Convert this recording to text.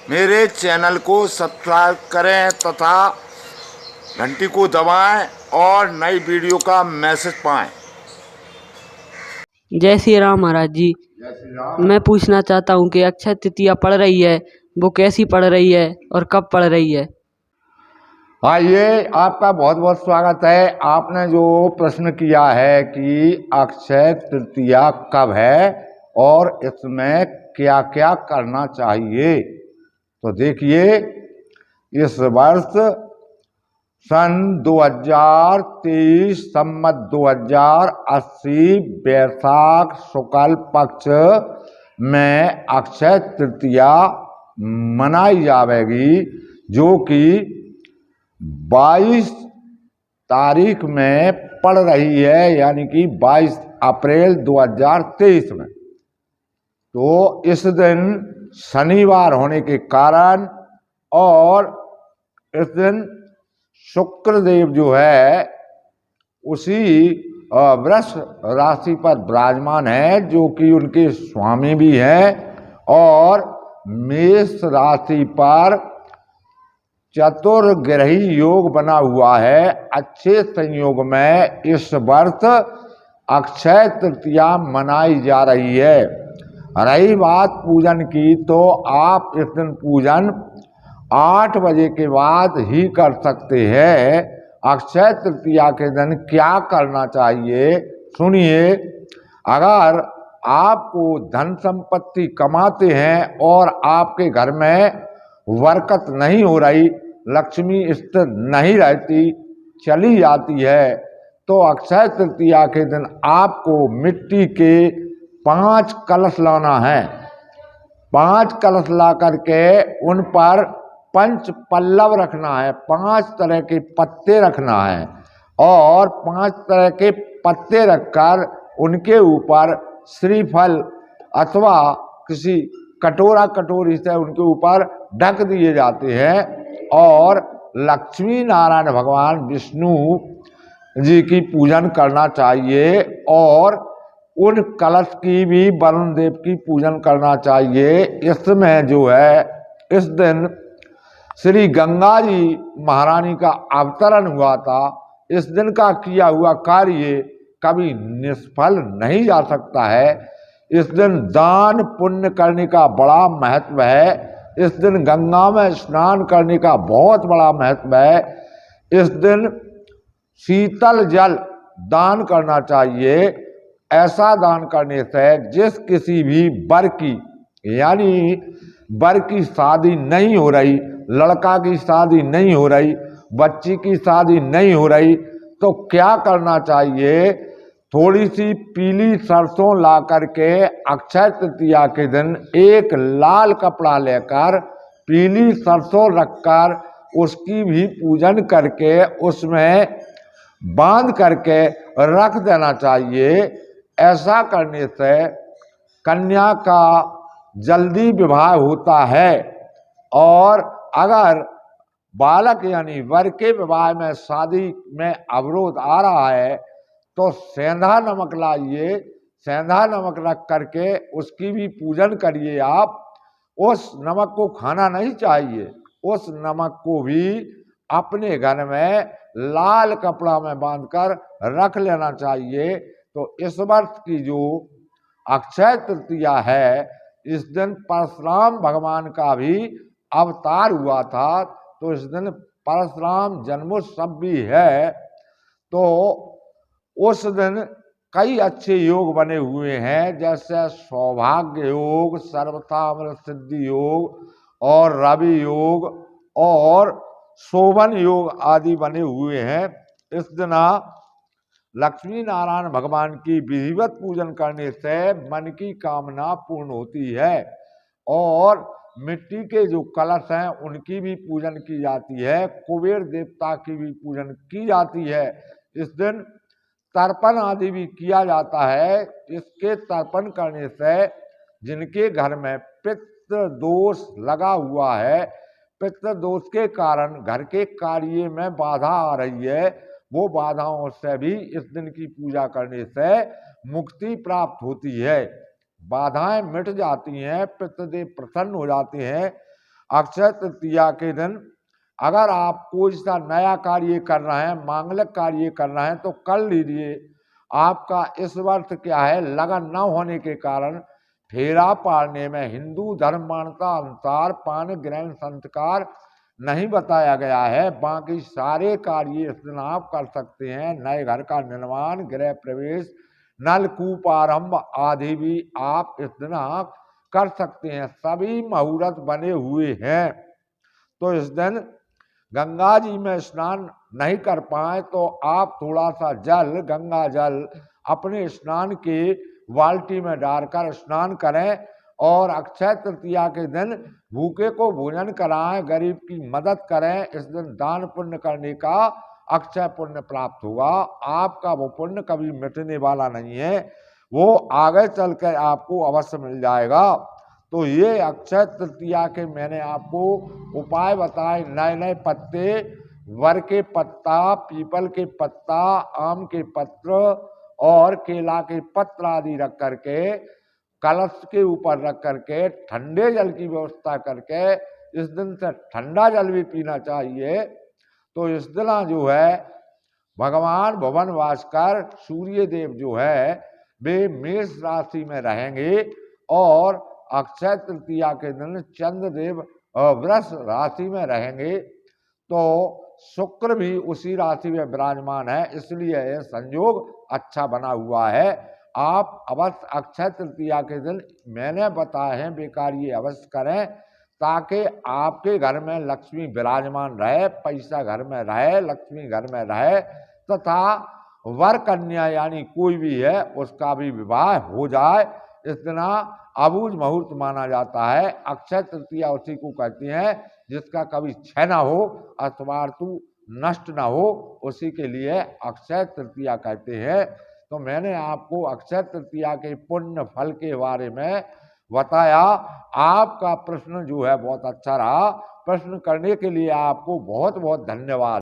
मेरे चैनल को सब्सक्राइब करें तथा घंटी को दबाएं और नई वीडियो का मैसेज पाएं। जय श्री राम महाराज जी। जय श्री राम। मैं पूछना चाहता हूँ कि अक्षय तृतीया पड़ रही है, वो कैसी पड़ रही है और कब पड़ रही है? आइए, आपका बहुत बहुत स्वागत है। आपने जो प्रश्न किया है कि अक्षय तृतीया कब है और इसमें क्या क्या करना चाहिए, तो देखिए, इस वर्ष सन 2023 संवत 2080 वैशाख शुक्ल पक्ष में अक्षय तृतीया मनाई जाएगी, जो कि 22 तारीख में पड़ रही है, यानी कि 22 अप्रैल 2023 में। तो इस दिन शनिवार होने के कारण और इस दिन शुक्रदेव जो है उसी वृष राशि पर विराजमान है, जो कि उनके स्वामी भी हैं, और मेष राशि पर चतुर्ग्रही योग बना हुआ है। अच्छे संयोग में इस वर्ष अक्षय तृतीया मनाई जा रही है। रही बात पूजन की, तो आप इस दिन पूजन 8 बजे के बाद ही कर सकते हैं। अक्षय तृतीया के दिन क्या करना चाहिए, सुनिए। अगर आपको धन संपत्ति कमाते हैं और आपके घर में बरकत नहीं हो रही, लक्ष्मी स्थिर नहीं रहती, चली जाती है, तो अक्षय तृतीया के दिन आपको मिट्टी के 5 कलश लाना है। 5 कलश ला करके उन पर पंच पल्लव रखना है, 5 तरह के पत्ते रखना है, और 5 तरह के पत्ते रखकर उनके ऊपर श्रीफल अथवा किसी कटोरी से उनके ऊपर ढक दिए जाते हैं। और लक्ष्मी नारायण भगवान विष्णु जी की पूजन करना चाहिए, और उन कलश की भी वरुण देव की पूजन करना चाहिए। इसमें जो है इस दिन श्री गंगा जी महारानी का अवतरण हुआ था। इस दिन का किया हुआ कार्य कभी निष्फल नहीं जा सकता है। इस दिन दान पुण्य करने का बड़ा महत्व है। इस दिन गंगा में स्नान करने का बहुत बड़ा महत्व है। इस दिन शीतल जल दान करना चाहिए। ऐसा दान करने से जिस किसी भी वर की, यानी वर की शादी नहीं हो रही, लड़का की शादी नहीं हो रही, बच्ची की शादी नहीं हो रही, तो क्या करना चाहिए? थोड़ी सी पीली सरसों ला करके अक्षय तृतीया के दिन एक लाल कपड़ा लेकर पीली सरसों रखकर उसकी भी पूजन करके उसमें बांध करके रख देना चाहिए। ऐसा करने से कन्या का जल्दी विवाह होता है। और अगर बालक यानी वर के विवाह में शादी में अवरोध आ रहा है, तो सेंधा नमक लाइए, सेंधा नमक रख करके उसकी भी पूजन करिए। आप उस नमक को खाना नहीं चाहिए, उस नमक को भी अपने घर में लाल कपड़ा में बांधकर रख लेना चाहिए। तो इस वर्ष की जो अक्षय तृतीया है, इस दिन परशुराम भगवान का भी अवतार हुआ था, तो इस दिन परशुराम जन्मोत्सव भी है। तो उस दिन कई अच्छे योग बने हुए हैं, जैसे सौभाग्य योग, सर्वथा सिद्धि योग और रवि योग और शोभन योग आदि बने हुए हैं। इस दिन लक्ष्मी नारायण भगवान की विधिवत पूजन करने से मन की कामना पूर्ण होती है। और मिट्टी के जो कलश हैं उनकी भी पूजन की जाती है। कुबेर देवता की भी पूजन की जाती है। इस दिन तर्पण आदि भी किया जाता है। इसके तर्पण करने से जिनके घर में पितृ दोष लगा हुआ है, पितृ दोष के कारण घर के कार्य में बाधा आ रही है, वो बाधाओं से भी इस दिन की पूजा करने से मुक्ति प्राप्त होती है। बाधाएं मिट जाती हैं, पितृदेव प्रसन्न हो जाते हैं। अक्षय तृतीया के दिन अगर आप कोई सा नया कार्य कर रहे हैं, मांगलिक कार्य कर रहे हैं तो कर लीजिए। आपका इस वर्ष क्या है, लगन न होने के कारण फेरा पाड़ने में हिंदू धर्म मान्यता अनुसार पान ग्रहण संस्कार नहीं बताया गया है। बाकी सारे कार्य इस दिन आप कर सकते हैं। नए घर का निर्माण, गृह प्रवेश, नलकूप आरंभ आदि भी आप इस दिन आप कर सकते हैं। सभी मुहूर्त बने हुए हैं। तो इस दिन गंगा जी में स्नान नहीं कर पाए तो आप थोड़ा सा जल, गंगा जल अपने स्नान के बाल्टी में डालकर स्नान करें और अक्षय तृतीया के दिन भूखे को भोजन कराएं, गरीब की मदद करें। इस दिन दान पुण्य करने का अक्षय पुण्य प्राप्त होगा। आपका वो पुण्य कभी मिटने वाला नहीं है, वो आगे चलकर आपको अवश्य मिल जाएगा। तो ये अक्षय तृतीया के मैंने आपको उपाय बताए। नए नए पत्ते, वर के पत्ता, पीपल के पत्ता, आम के पत्र और केला के पत्र आदि रख करके कलश के ऊपर रख करके ठंडे जल की व्यवस्था करके इस दिन से ठंडा जल भी पीना चाहिए। तो इस दिन जो है भगवान भुवन भास्कर सूर्य देव जो है वे मेष राशि में रहेंगे और अक्षय तृतीया के दिन चंद्रदेव वृष राशि में रहेंगे। तो शुक्र भी उसी राशि में विराजमान है, इसलिए यह संयोग अच्छा बना हुआ है। आप अवश्य अक्षय तृतीया के दिन मैंने बताए हैं वे कार्य अवश्य करें ताकि आपके घर में लक्ष्मी विराजमान रहे, पैसा घर में रहे, लक्ष्मी घर में रहे तथा वर कन्या यानी कोई भी है उसका भी विवाह हो जाए। इस दिन अबूझ मुहूर्त माना जाता है। अक्षय तृतीया उसी को कहती हैं जिसका कभी क्षय न हो अथवा नष्ट न हो, उसी के लिए अक्षय तृतीया कहते हैं। तो मैंने आपको अक्षय तृतीया के पुण्य फल के बारे में बताया। आपका प्रश्न जो है बहुत अच्छा रहा। प्रश्न करने के लिए आपको बहुत बहुत धन्यवाद।